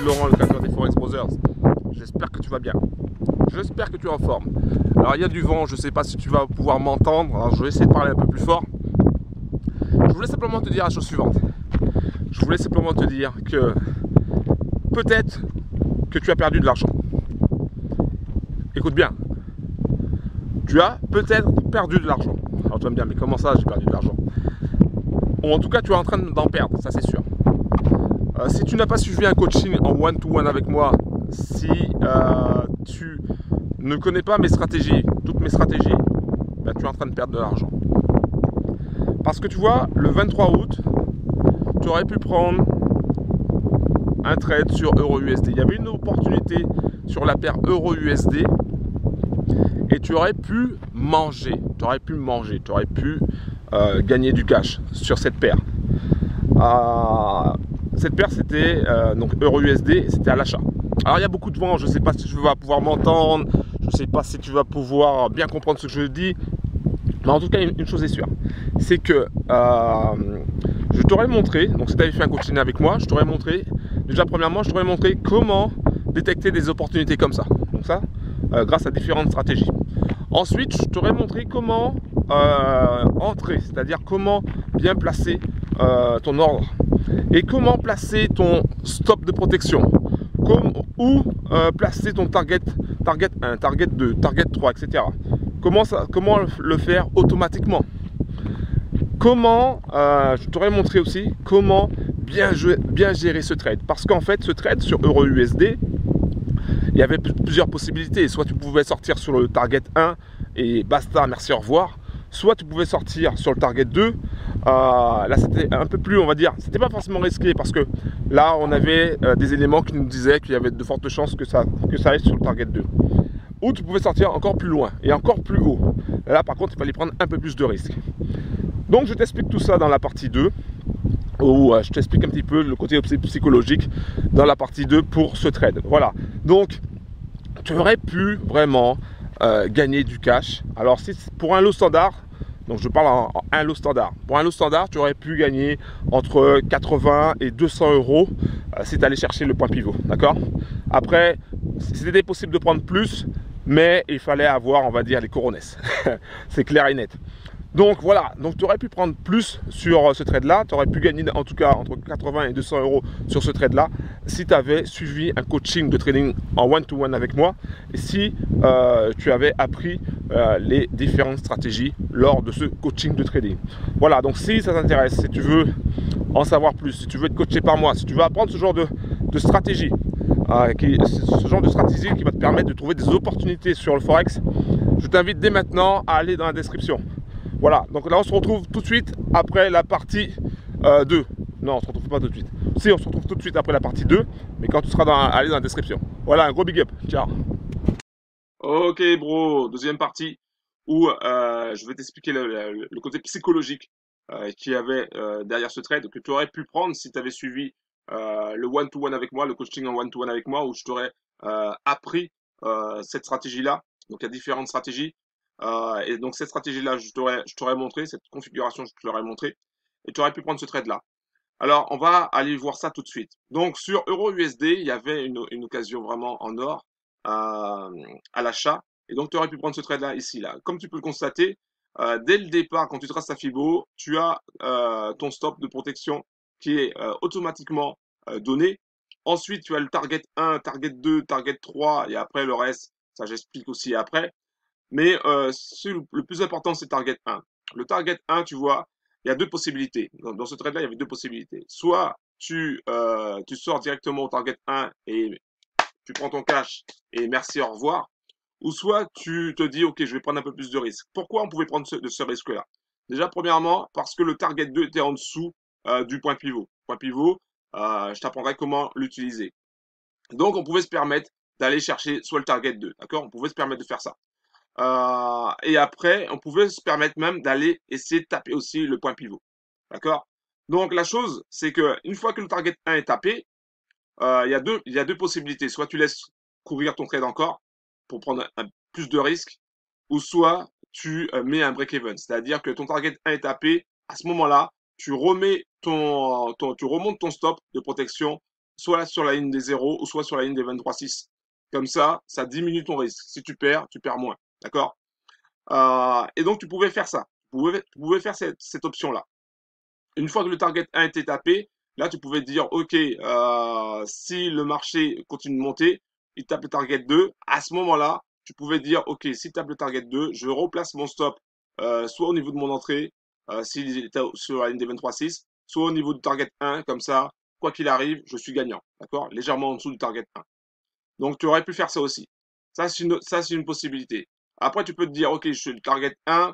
Laurent, le créateur des Forex Brothers. J'espère que tu vas bien. J'espère que tu es en forme. Alors il y a du vent, je ne sais pas si tu vas pouvoir m'entendre. Alors je vais essayer de parler un peu plus fort. Je voulais simplement te dire la chose suivante. Je voulais simplement te dire que peut-être que tu as perdu de l'argent. Écoute bien. Tu as peut-être perdu de l'argent. Alors tu vas me dire, mais comment ça j'ai perdu de l'argent? Ou en tout cas tu es en train d'en perdre, ça c'est sûr. Si tu n'as pas suivi un coaching en one-to-one avec moi, si tu ne connais pas mes stratégies, toutes mes stratégies, ben, tu es en train de perdre de l'argent. Parce que tu vois, le 23 août, tu aurais pu prendre un trade sur EURUSD. Il y avait une opportunité sur la paire EURUSD et tu aurais pu manger, tu aurais pu gagner du cash sur cette paire. Cette paire c'était donc EURUSD, c'était à l'achat. Alors il y a beaucoup de vent, je ne sais pas si tu vas pouvoir m'entendre, je ne sais pas si tu vas pouvoir bien comprendre ce que je dis, mais en tout cas une chose est sûre, c'est que je t'aurais montré, donc si tu avais fait un coaching avec moi, je t'aurais montré, déjà premièrement je t'aurais montré comment détecter des opportunités comme ça, donc ça grâce à différentes stratégies. Ensuite je t'aurais montré comment entrer, c'est-à-dire comment bien placer ton ordre et comment placer ton stop de protection, où placer ton target 1, target 2, target 3, etc. Comment le faire automatiquement. Comment, je t'aurais montré aussi comment bien gérer ce trade. Parce qu'en fait, ce trade sur EURUSD, il y avait plusieurs possibilités. Soit tu pouvais sortir sur le target 1 et basta, merci, au revoir. Soit tu pouvais sortir sur le target 2. Là, c'était un peu plus, on va dire, c'était pas forcément risqué parce que là, on avait des éléments qui nous disaient qu'il y avait de fortes chances que ça aille sur le target 2. Ou tu pouvais sortir encore plus loin et encore plus haut. Là, par contre, il fallait prendre un peu plus de risques. Donc, je t'explique tout ça dans la partie 2, où je t'explique un petit peu le côté psychologique dans la partie 2 pour ce trade. Voilà. Donc, tu aurais pu vraiment gagner du cash. Alors, si pour un lot standard, donc je parle en un lot standard. Pour un lot standard, tu aurais pu gagner entre 80 et 200 euros si tu allais chercher le point pivot. D'accord? Après, c'était possible de prendre plus, mais il fallait avoir, on va dire, les coronesses. C'est clair et net. Donc voilà, donc tu aurais pu prendre plus sur ce trade-là, tu aurais pu gagner en tout cas entre 80 et 200 euros sur ce trade-là si tu avais suivi un coaching de trading en one-to-one avec moi et si tu avais appris les différentes stratégies lors de ce coaching de trading. Voilà, donc si ça t'intéresse, si tu veux en savoir plus, si tu veux être coaché par moi, si tu veux apprendre ce genre de stratégie, ce genre de stratégie qui va te permettre de trouver des opportunités sur le Forex, je t'invite dès maintenant à aller dans la description. Voilà, donc là on se retrouve tout de suite après la partie 2. Non, on se retrouve pas tout de suite. Si, on se retrouve tout de suite après la partie 2, mais quand tu seras allé dans la description. Voilà, un gros big up. Ciao. Ok, bro, deuxième partie où je vais t'expliquer le côté psychologique qu'il y avait derrière ce trade que tu aurais pu prendre si tu avais suivi le one-to-one avec moi, le coaching en one-to-one avec moi, où je t'aurais appris cette stratégie-là. Donc il y a différentes stratégies. Et donc cette stratégie-là, je t'aurais montré, cette configuration, je te l'aurais montré, et tu aurais pu prendre ce trade-là. Alors, on va aller voir ça tout de suite. Donc, sur EURUSD, il y avait une occasion vraiment en or à l'achat. Et donc, tu aurais pu prendre ce trade-là ici, là. Comme tu peux le constater, dès le départ, quand tu traces ta Fibo, tu as ton stop de protection qui est automatiquement donné. Ensuite, tu as le target 1, target 2, target 3, et après le reste, ça j'explique aussi après. Mais le plus important, c'est target 1. Le target 1, tu vois, il y a deux possibilités. Dans ce trade-là, il y avait deux possibilités. Soit tu sors directement au target 1 et tu prends ton cash et merci, au revoir. Ou soit tu te dis, OK, je vais prendre un peu plus de risque. Pourquoi on pouvait prendre ce risque-là? Déjà, premièrement, parce que le target 2 était en dessous du point pivot. Point pivot, je t'apprendrai comment l'utiliser. Donc, on pouvait se permettre d'aller chercher soit le target 2, d'accord? On pouvait se permettre de faire ça. Et après, on pouvait se permettre même d'aller essayer de taper aussi le point pivot. D'accord? Donc, la chose, c'est que une fois que le target 1 est tapé, il y a deux possibilités. Soit tu laisses courir ton trade encore pour prendre plus de risques, ou soit tu mets un break-even. C'est-à-dire que ton target 1 est tapé. À ce moment-là, tu remontes ton stop de protection soit sur la ligne des 0 ou soit sur la ligne des 23,6. Comme ça diminue ton risque. Si tu perds moins. D'accord? Et donc, tu pouvais faire ça. Tu pouvais faire cette option-là. Une fois que le target 1 était tapé, là, tu pouvais dire, OK, si le marché continue de monter, il tape le target 2. À ce moment-là, tu pouvais dire, OK, s'il tape le target 2, je replace mon stop soit au niveau de mon entrée, s'il était sur la ligne des 23,6, soit au niveau du target 1, comme ça, quoi qu'il arrive, je suis gagnant. D'accord? Légèrement en dessous du target 1. Donc, tu aurais pu faire ça aussi. Ça, c'est une possibilité. Après, tu peux te dire, OK, je suis le target 1,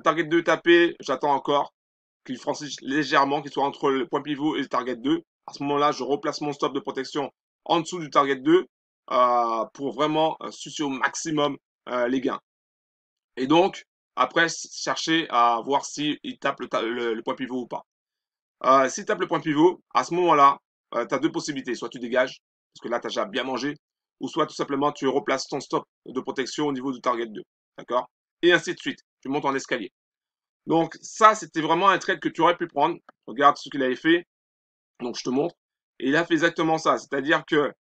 target 2 tapé, j'attends encore qu'il franchisse légèrement, qu'il soit entre le point pivot et le target 2. À ce moment-là, je replace mon stop de protection en dessous du target 2 pour vraiment sucer au maximum les gains. Et donc, après, chercher à voir s'il tape le point pivot ou pas. S'il tape le point pivot, à ce moment-là, tu as deux possibilités. Soit tu dégages, parce que là, tu as déjà bien mangé, ou soit tout simplement tu replaces ton stop de protection au niveau du target 2. D'accord? Et ainsi de suite. Tu montes en escalier. Donc ça, c'était vraiment un trade que tu aurais pu prendre. Regarde ce qu'il avait fait. Donc je te montre. Et il a fait exactement ça. C'est-à-dire que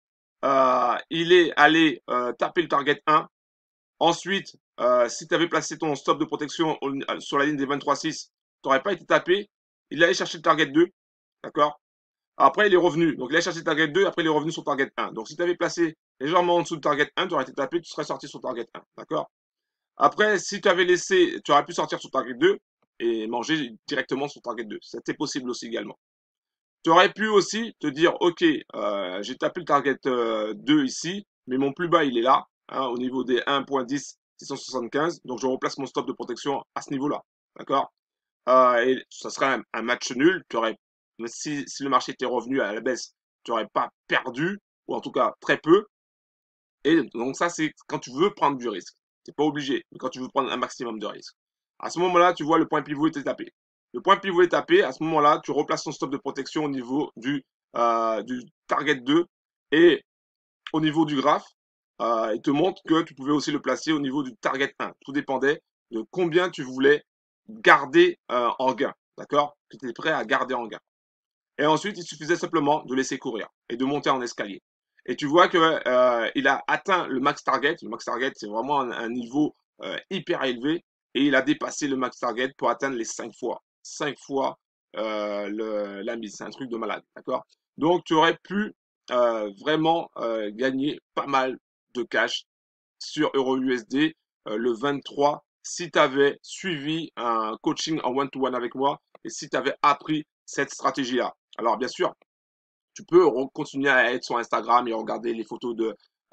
il est allé taper le target 1. Ensuite, si tu avais placé ton stop de protection sur la ligne des 23,6, tu n'aurais pas été tapé. Il allait chercher le target 2. D'accord? Après, il est revenu. Donc il a cherché le target 2. Après, il est revenu sur le target 1. Donc si tu avais placé légèrement en dessous du target 1, tu aurais été tapé. Tu serais sorti sur le target 1. D'accord? Après, si tu avais laissé, tu aurais pu sortir sur target 2 et manger directement sur target 2. C'était possible aussi également. Tu aurais pu aussi te dire, OK, j'ai tapé le target 2 ici, mais mon plus bas, il est là, hein, au niveau des 1.10 675. Donc, je replace mon stop de protection à ce niveau-là. D'accord? Et ça serait un match nul. Si le marché était revenu à la baisse, tu n'aurais pas perdu, ou en tout cas très peu. Et donc ça, c'est quand tu veux prendre du risque. C'est pas obligé, mais quand tu veux prendre un maximum de risque. À ce moment-là, tu vois le point pivot est tapé. Le point pivot est tapé. À ce moment-là, tu replaces ton stop de protection au niveau du target 2 et au niveau du graphe. Il te montre que tu pouvais aussi le placer au niveau du target 1. Tout dépendait de combien tu voulais garder en gain. D'accord? Tu étais prêt à garder en gain. Et ensuite, il suffisait simplement de laisser courir et de monter en escalier. Et tu vois que il a atteint le max target. Le max target, c'est vraiment un niveau hyper élevé. Et il a dépassé le max target pour atteindre les 5 fois. 5 fois la mise. C'est un truc de malade. D'accord? Donc, tu aurais pu vraiment gagner pas mal de cash sur EuroUSD le 23 si tu avais suivi un coaching en one-to-one avec moi et si tu avais appris cette stratégie-là. Alors, bien sûr, tu peux continuer à être sur Instagram et regarder les photos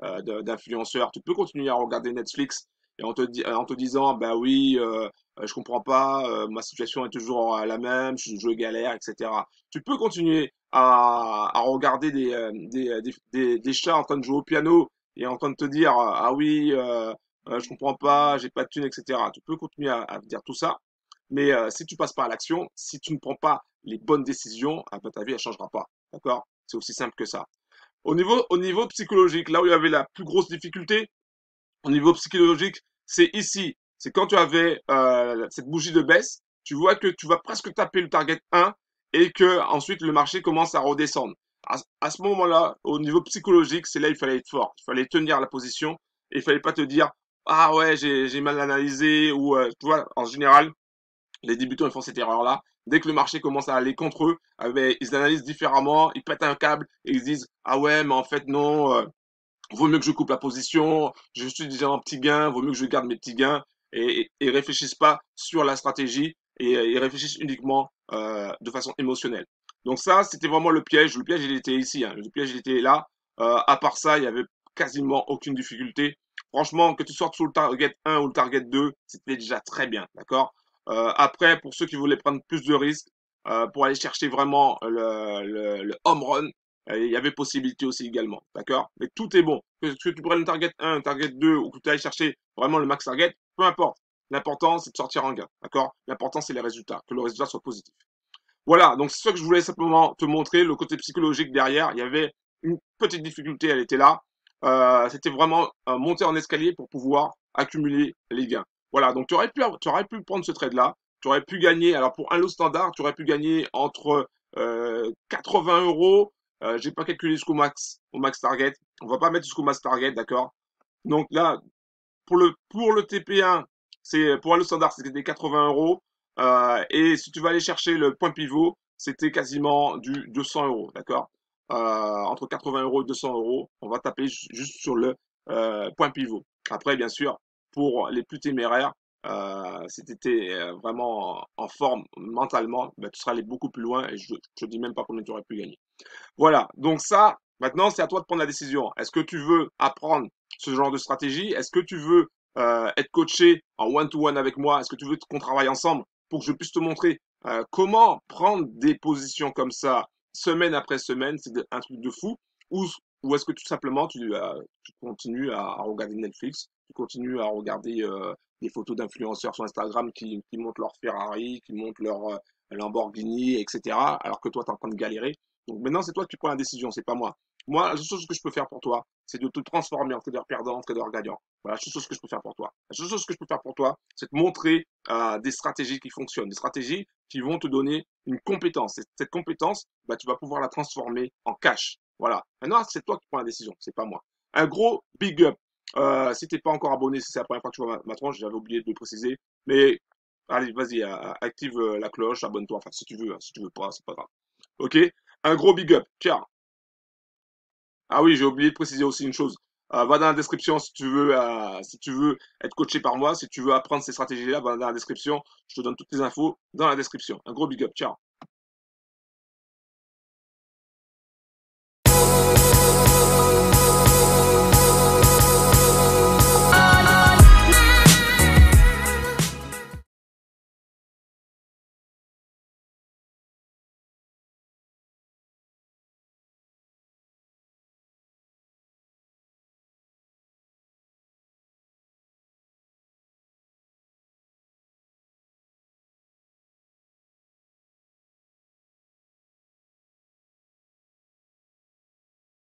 d'influenceurs. Tu peux continuer à regarder Netflix et en te disant, bah oui, je comprends pas, ma situation est toujours la même, je galère, etc. Tu peux continuer à regarder des chats en train de jouer au piano et en train de te dire, ah oui, je comprends pas, j'ai pas de thunes, etc. Tu peux continuer à dire tout ça. Mais si tu passes pas à l'action, si tu ne prends pas les bonnes décisions, ah ben, ta vie, elle changera pas. D'accord? C'est aussi simple que ça. Au niveau psychologique, là où il y avait la plus grosse difficulté, au niveau psychologique, c'est ici. C'est quand tu avais cette bougie de baisse, tu vois que tu vas presque taper le target 1 et que ensuite le marché commence à redescendre. À ce moment-là, au niveau psychologique, c'est là il fallait être fort. Il fallait tenir la position et il fallait pas te dire ah ouais j'ai mal analysé ou tu vois en général les débutants ils font cette erreur-là. Dès que le marché commence à aller contre eux, ben, ils analysent différemment, ils pètent un câble et ils se disent ah ouais mais en fait non, vaut mieux que je coupe la position, je suis déjà en petit gain, vaut mieux que je garde mes petits gains et réfléchissent pas sur la stratégie et ils réfléchissent uniquement de façon émotionnelle. Donc ça, c'était vraiment le piège. Le piège, il était ici. Hein. Le piège, il était là. À part ça, il y avait quasiment aucune difficulté. Franchement, que tu sortes sur le target 1 ou le target 2, c'était déjà très bien. D'accord? Après, pour ceux qui voulaient prendre plus de risques, pour aller chercher vraiment le home run, il y avait possibilité aussi également. D'accord? Mais tout est bon. Que tu prennes le target 1, le target 2 ou que tu ailles chercher vraiment le max target, peu importe. L'important, c'est de sortir en gain. D'accord? L'important, c'est les résultats. Que le résultat soit positif. Voilà. Donc, c'est ça que je voulais simplement te montrer. Le côté psychologique derrière. Il y avait une petite difficulté. Elle était là. C'était vraiment monter en escalier pour pouvoir accumuler les gains. Voilà. Donc, tu aurais pu prendre ce trade-là. Tu aurais pu gagner. Alors, pour un lot standard, tu aurais pu gagner entre 80 € J'ai pas calculé au max target. On va pas mettre jusqu'au max target, d'accord? Donc là, pour le TP1, pour aller au standard, c'était 80 euros. Et si tu vas aller chercher le point pivot, c'était quasiment du 200 euros, d'accord? Entre 80 euros et 200 euros, on va taper juste sur le point pivot. Après, bien sûr, pour les plus téméraires, si tu étais vraiment en forme mentalement, ben, tu serais allé beaucoup plus loin et je ne te dis même pas combien tu aurais pu gagner. Voilà, donc ça, maintenant, c'est à toi de prendre la décision. Est-ce que tu veux apprendre ce genre de stratégie? Est-ce que tu veux être coaché en one-to-one avec moi? Est-ce que tu veux qu'on travaille ensemble pour que je puisse te montrer comment prendre des positions comme ça, semaine après semaine? C'est un truc de fou. Ou, ou est-ce que tout simplement tu continues à regarder Netflix, tu continues à regarder des photos d'influenceurs sur Instagram qui montent leur Ferrari, qui montent leur Lamborghini, etc. Alors que toi, tu es en train de galérer. Donc maintenant, c'est toi qui prends la décision, c'est pas moi. Moi, la seule chose que je peux faire pour toi, c'est de te transformer en trader perdant, en trader gagnant. Voilà, la seule chose que je peux faire pour toi. La seule chose que je peux faire pour toi, c'est te montrer des stratégies qui fonctionnent, des stratégies qui vont te donner une compétence. Et cette compétence, bah, tu vas pouvoir la transformer en cash. Voilà. Maintenant, c'est toi qui prends la décision, c'est pas moi. Un gros big up. Si t'es pas encore abonné, si c'est la première fois que tu vois ma tronche, j'avais oublié de le préciser. Mais allez, vas-y, active la cloche, abonne-toi. Enfin, si tu veux, hein. Si tu veux pas, c'est pas grave. Ok? Un gros big up. Ciao. Ah oui, j'ai oublié de préciser aussi une chose. Va dans la description si tu veux être coaché par moi, si tu veux apprendre ces stratégies-là, va dans la description. Je te donne toutes les infos dans la description. Un gros big up. Ciao.